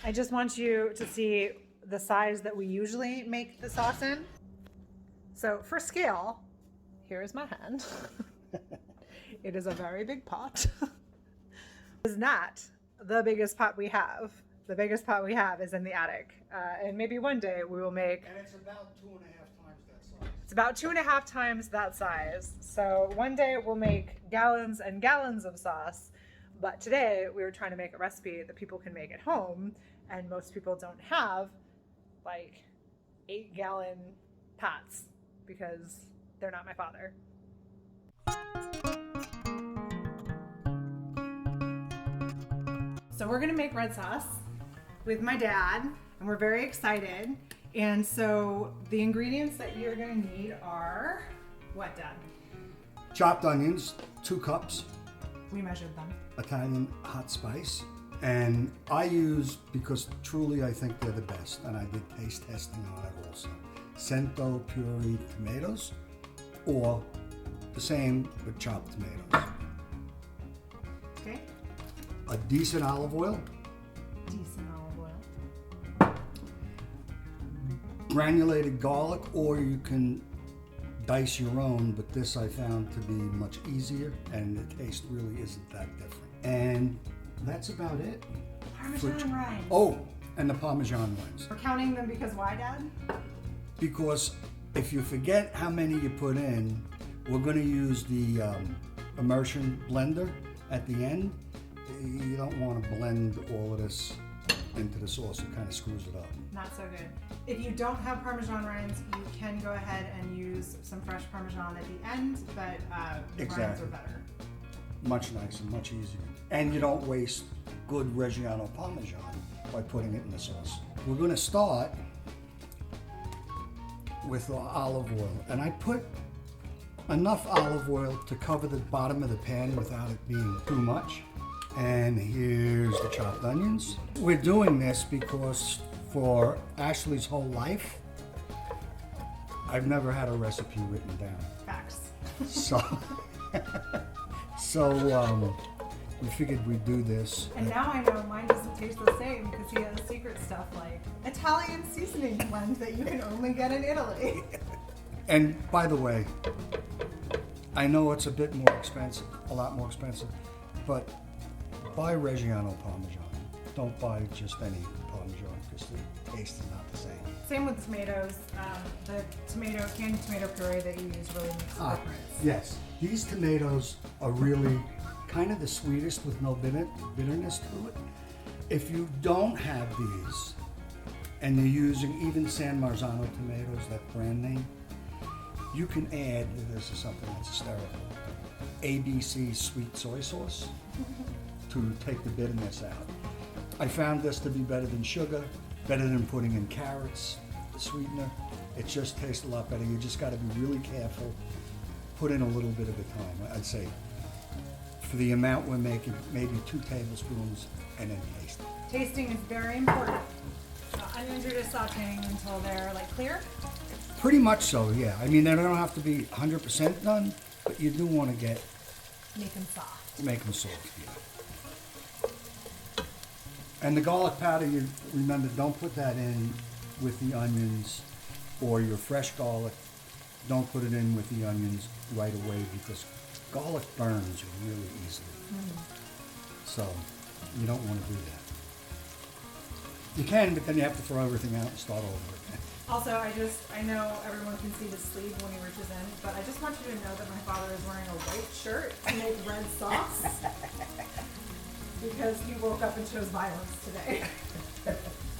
I just want you to see the size that we usually make the sauce in. So for scale, here is my hand. It is a very big pot. It's not the biggest pot we have. The biggest pot we have is in the attic. And maybe one day we will make... And it's about 2.5 times that size. It's about 2.5 times that size. So one day we'll make gallons and gallons of sauce. But today we were trying to make a recipe that people can make at home. And most people don't have like 8-gallon pots because they're not my father. So we're gonna make red sauce with my dad, and we're very excited. And so the ingredients that you're gonna need are what, Dad? Chopped onions, 2 cups. We measured them. Italian Hot Spice. And I use, because truly I think they're the best, and I did taste testing on it also, Canto Puree tomatoes, or the same with chopped tomatoes. Okay. A decent olive oil. Decent olive oil. Granulated garlic, or you can dice your own, but this I found to be much easier, and the taste really isn't that different. And that's about it. Parmesan Rinds. Oh, and the Parmesan Rinds. We're counting them because why, Dad? Because if you forget how many you put in, we're going to use the immersion blender at the end. You don't want to blend all of this into the sauce. It kind of screws it up. Not so good. If you don't have Parmesan rinds, you can go ahead and use some fresh Parmesan at the end, but the rinds are better. Much nicer, much easier. And you don't waste good Reggiano Parmesan by putting it in the sauce. We're going to start with the olive oil. And I put enough olive oil to cover the bottom of the pan without it being too much. And here's the chopped onions. We're doing this because for Ashley's whole life, I've never had a recipe written down. Facts. So we figured we'd do this. And now I know mine doesn't taste the same because he has secret stuff like Italian seasoning blend that you can only get in Italy. And by the way, I know it's a bit more expensive, a lot more expensive, but buy Reggiano Parmesan. Don't buy just any Parmesan because the taste is not the same. Same with tomatoes. The candy tomato puree that you use really makes a difference. Yes, these tomatoes are really kind of the sweetest with no bitterness to it. If you don't have these, and you're using even San Marzano tomatoes, that brand name, you can add, this is something that's hysterical, ABC sweet soy sauce to take the bitterness out. I found this to be better than sugar, better than putting in carrots, the sweetener. It just tastes a lot better. You just got to be really careful. Put in a little bit at a time. I'd say for the amount we're making, maybe 2 tablespoons, and then taste it. Tasting is very important. Onions are just sauteing until they're like clear. Pretty much so, yeah. I mean, they don't have to be 100% done, but you do want to Make them soft. make them soft, yeah. And the garlic powder, you remember, don't put that in with the onions or your fresh garlic. Don't put it in with the onions right away because garlic burns really easily. So you don't want to do that. You can, but then you have to throw everything out and start over again. Also, I know everyone can see his sleeve when he reaches in, but I just want you to know that my father is wearing a white shirt to make red sauce because he woke up and chose violence today.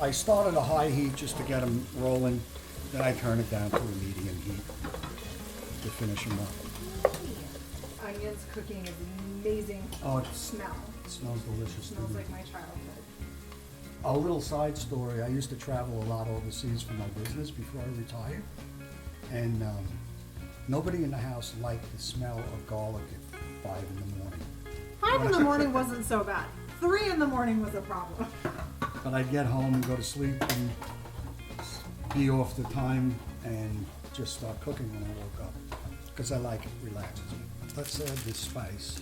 I started a high heat just to get them rolling, then I turn it down to a medium heat to finish them up. Onions cooking is an amazing smell. It smells delicious. It smells like my childhood. A little side story, I used to travel a lot overseas for my business before I retired, and nobody in the house liked the smell of garlic at 5 in the morning. 5 in the morning wasn't so bad. 3 in the morning was a problem. But I'd get home and go to sleep and be off the time and just start cooking when I woke up, because I like it, relaxes me. Let's add this spice.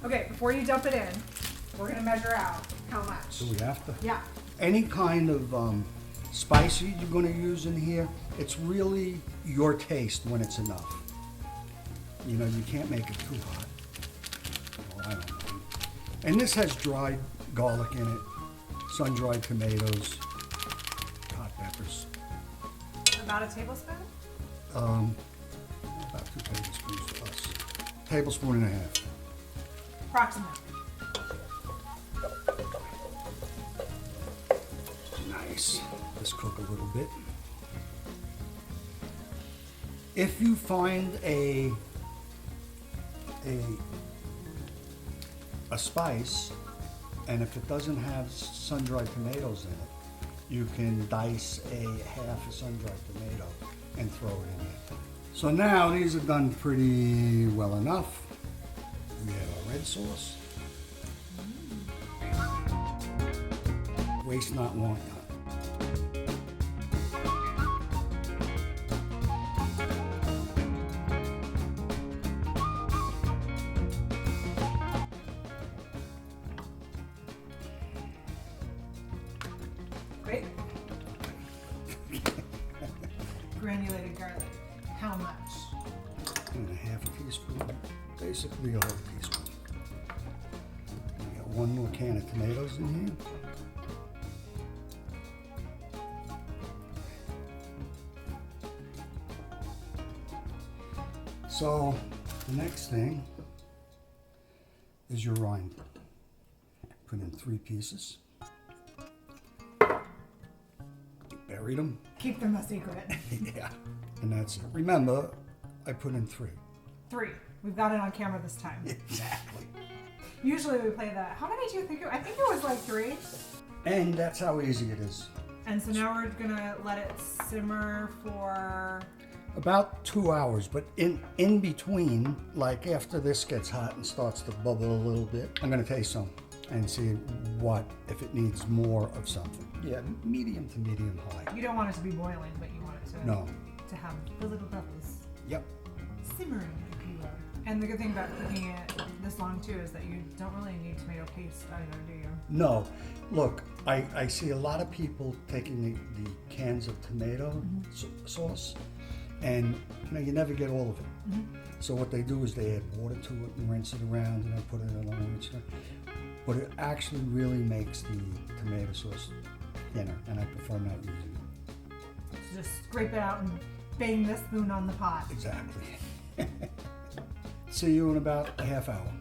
Okay, before you dump it in, we're gonna measure out how much. Do we have to? Yeah. any kind of spice you're going to use in here, it's really your taste when it's enough. You know, you can't make it too hot. Well, I don't know. And this has dried garlic in it, sun-dried tomatoes, hot peppers. About a tablespoon? About 2 tablespoons plus. Tablespoon and a half. Approximately. Nice. Let's cook a little bit. If you find a spice, and if it doesn't have sun-dried tomatoes in it, you can dice half a sun-dried tomato and throw it in there. So now these are done pretty well enough. We have our red sauce. Waste not, want not. Great. Granulated garlic. How much? 1.5 teaspoon, basically a whole teaspoon. We got 1 more can of tomatoes in here. So the next thing is your rind. Put in 3 pieces. Buried them. Keep them a secret. Yeah, and that's it. Remember, I put in 3. 3. We've got it on camera this time. Exactly. Usually we play that. How many do you think? I think it was like 3. And that's how easy it is. And so now we're gonna let it simmer for. About 2 hours, but in between, like after this gets hot and starts to bubble a little bit, I'm gonna taste some and see if it needs more of something. Yeah, medium to medium high. You don't want it to be boiling, but you want it to to have the little bubbles. Yep. Simmering, if you will. And the good thing about cooking it this long too is that you don't really need tomato paste either, do you? No. Look, I see a lot of people taking the cans of tomato sauce, and you never get all of it. So what they do is they add water to it and rinse it around and then put it in a rinse. But it actually really makes the tomato sauce thinner, and I prefer not using it. So just scrape it out and bang the spoon on the pot. Exactly. See you in about a half hour.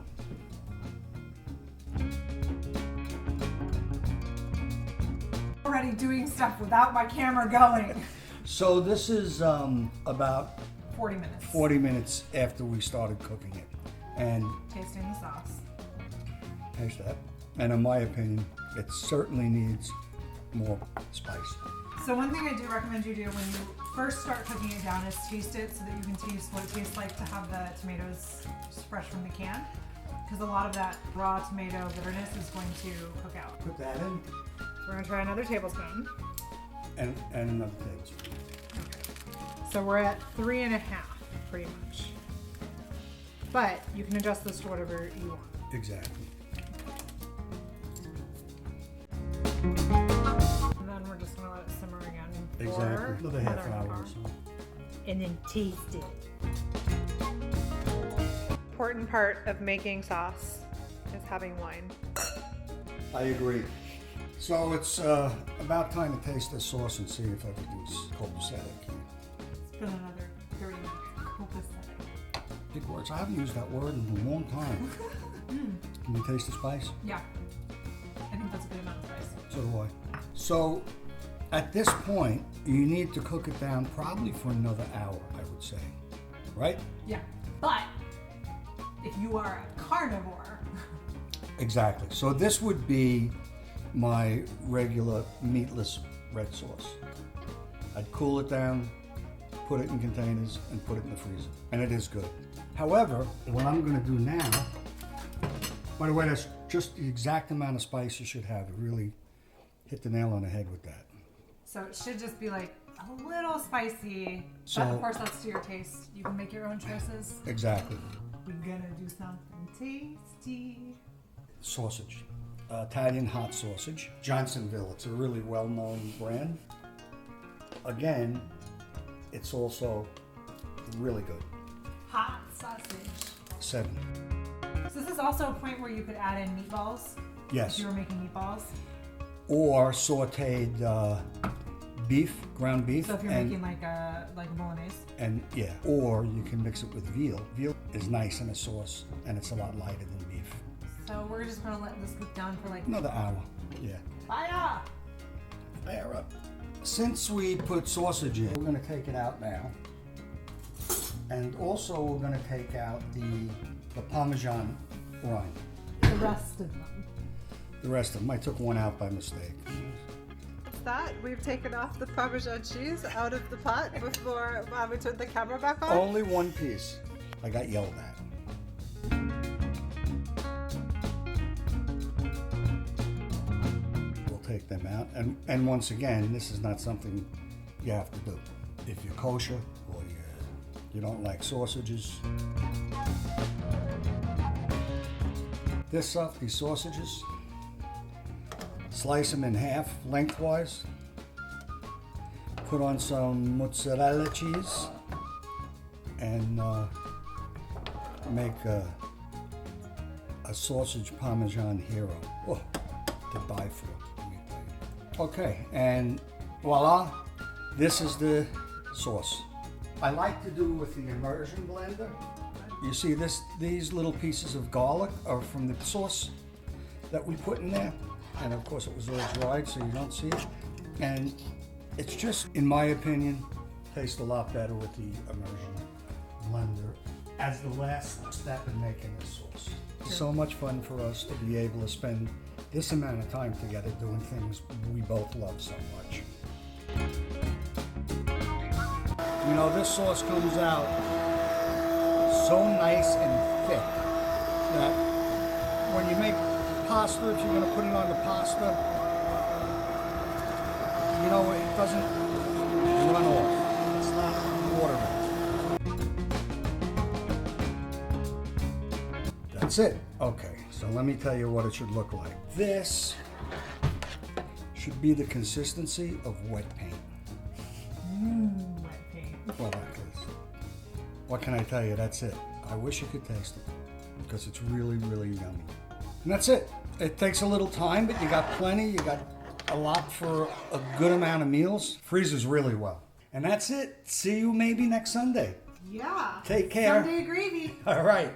Already doing stuff without my camera going. So this is about 40 minutes. 40 minutes after we started cooking it. And Tasting the sauce. taste that. And in my opinion, it certainly needs more spice. So one thing I do recommend you do when you first start cooking it down is taste it so that you can taste what it tastes like to have the tomatoes just fresh from the can. Because a lot of that raw tomato bitterness is going to cook out. Put that in. We're gonna try another tablespoon. And another tablespoon. So we're at 3.5 pretty much. But you can adjust this to whatever you want. Exactly. And then we're just gonna let it simmer again. Exactly. Another half hour or so. And then taste it. Important part of making sauce is having wine. I agree. So it's about time to taste this sauce and see if everything's copacetic. It's been another 30 minutes. Copacetic. Big words. I haven't used that word in a long time. Can you taste the spice? Yeah. I think that's a good amount of spice. So do I. So at this point, you need to cook it down probably for another hour, I would say. Right? Yeah. But if you are a carnivore. Exactly. So this would be my regular meatless red sauce. I'd cool it down, put it in containers, and put it in the freezer. And it is good. However, what I'm going to do now, by the way, that's just the exact amount of spice you should have. It really hit the nail on the head with that. So it should just be like a little spicy. So- but of course, that's to your taste. You can make your own choices. Exactly. We're gonna do something tasty. Sausage. Italian hot sausage. Johnsonville, it's a really well-known brand. Again, it's also really good. Hot sausage. 7. So this is also a point where you could add in meatballs. Yes. If you were making meatballs. Or sauteed beef, ground beef. So if you're making like a bolognese. And yeah, or you can mix it with veal. Veal is nice in a sauce, and it's a lot lighter than beef. So we're just gonna let this cook down for like Another hour, yeah. fire. Fire up. Since we put sausage in, we're gonna take it out now. And also we're gonna take out the Parmesan rind. The rest of them. The rest of them, I took one out by mistake. What's that? We've taken off the Parmesan cheese out of the pot before we turned the camera back on? Only one piece. I got yelled at. We'll take them out. And once again, this is not something you have to do. If you're kosher or you don't like sausages. This stuff, these sausages, slice them in half lengthwise. Put on some mozzarella cheese and make a sausage Parmesan hero. Oh, to die for, let me tell you. Okay, and voila, this is the sauce. I like to do with the immersion blender. You see these little pieces of garlic are from the sauce that we put in there. And of course it was all dried so you don't see it. And it's just, in my opinion, tastes a lot better with the immersion blender as the last step in making the sauce. It's so much fun for us to be able to spend this amount of time together doing things we both love so much. You know, this sauce comes out so nice and thick that when you make pasta, if you're going to put it on the pasta, you know, it doesn't run off. It's not watery. That's it. Okay, so let me tell you what it should look like. This should be the consistency of wet paint. Wet paint. Well, that is. What can I tell you? That's it. I wish you could taste it because it's really, really yummy. And that's it. It takes a little time, but you got plenty. You got a lot for a good amount of meals. Freezes really well. And that's it. See you maybe next Sunday. Yeah. Take care. Sunday gravy. All right.